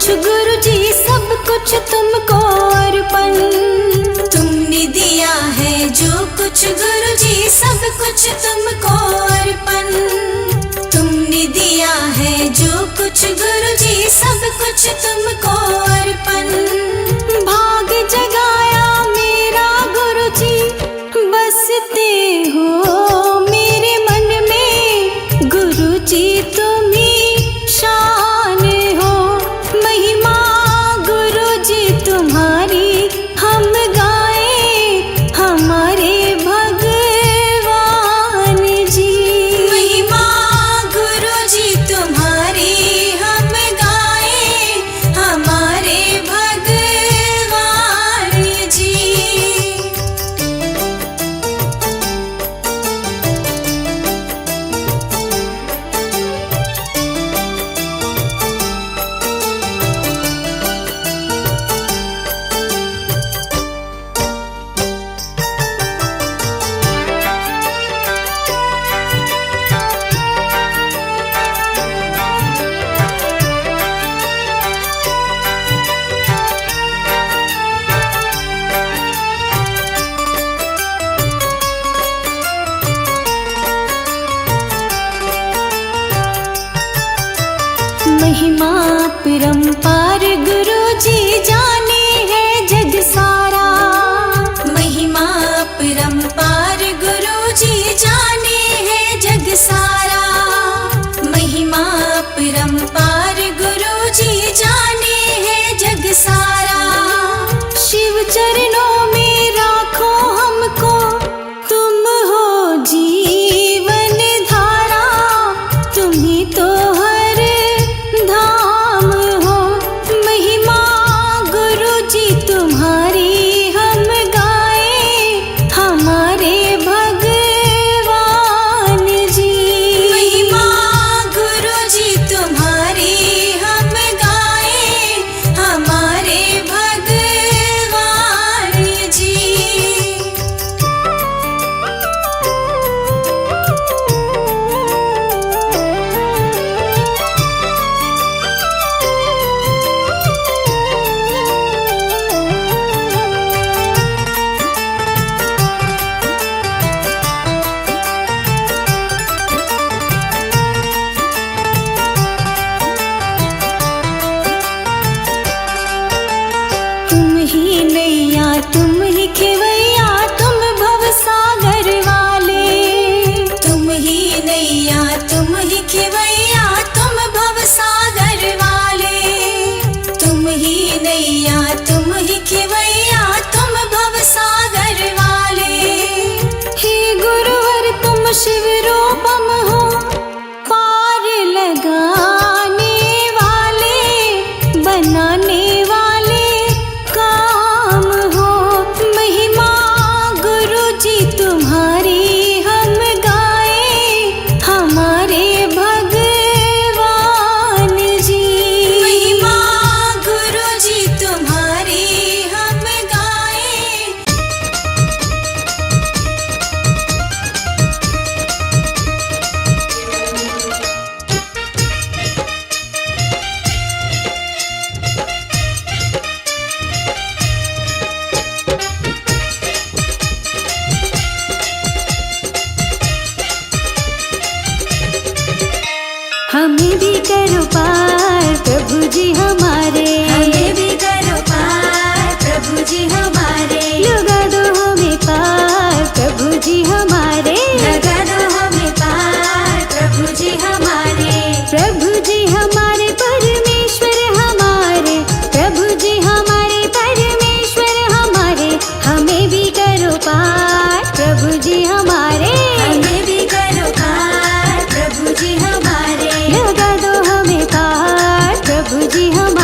कुछ गुरु जी सब कुछ तुमको अर्पण। तुमने दिया है जो कुछ गुरु जी सब कुछ तुमको अर्पण। तुमने दिया है जो कुछ गुरु जी सब कुछ तुमको अर्पण। भाग जगाया मेरा गुरु जी बसते हो मेरे मन में। गुरु जी तुम ही शान हो, महिमा गुरु जी तुम्हारी हम गाए हमारे भगवान जी। महिमा गुरु जी तुम्हारी हम गाए हमारे भगवान जी। महिमा परंपार गुरु जी जाने है जग सारा। महिमा परंपार गुरु जी जाने है जग सारा। महिमा परंपार गुरु जी जाने है जग सारा। शिव चरणों में राखो हमको तुम हो जीवन धारा। तुम ही तो धाम हो, महिमा गुरु जी तुम्हारी हम गाए हमारे भगवान जी। महिमा गुरु जी तुम्हारी हम गाए हमारे भगवान जी। तुम ही नैया तुम ही खेवैया तुम भव सागर वाले। तुम ही नैया तुम ही खेवैया तुम भव सागर वाले। तुम ही नैया तुम ही खेवैया तुम भव सागर वाले। हे गुरुवर तुम शिव रूपम हो, पार लगाने वाले बनाने वाले काम हो। महिमा गुरु जी तुम्हारी हम गाए हमारे भगवान जी। महिमा गुरु जी तुम्हारी हम गाए। हमें भी करो पार प्रभु जी हमारे। हमें भी करो पार प्रभु जी हमारे। लगा दो हमें पार प्रभु जी हमारे। लगा दो हमें पार प्रभु जी हमारे। प्रभु जी हमारे परमेश्वर हमारे। प्रभु जी हमारे परमेश्वर हमारे। हमें भी करो पार प्रभु जी हमारे। हमें भी करो पार प्रभु जी हमारे। लगा दो हमें पार प्रभु जी हमारे।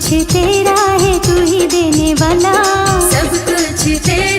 कुछ तेरा है, तू ही देने वाला, सब कुछ तेरा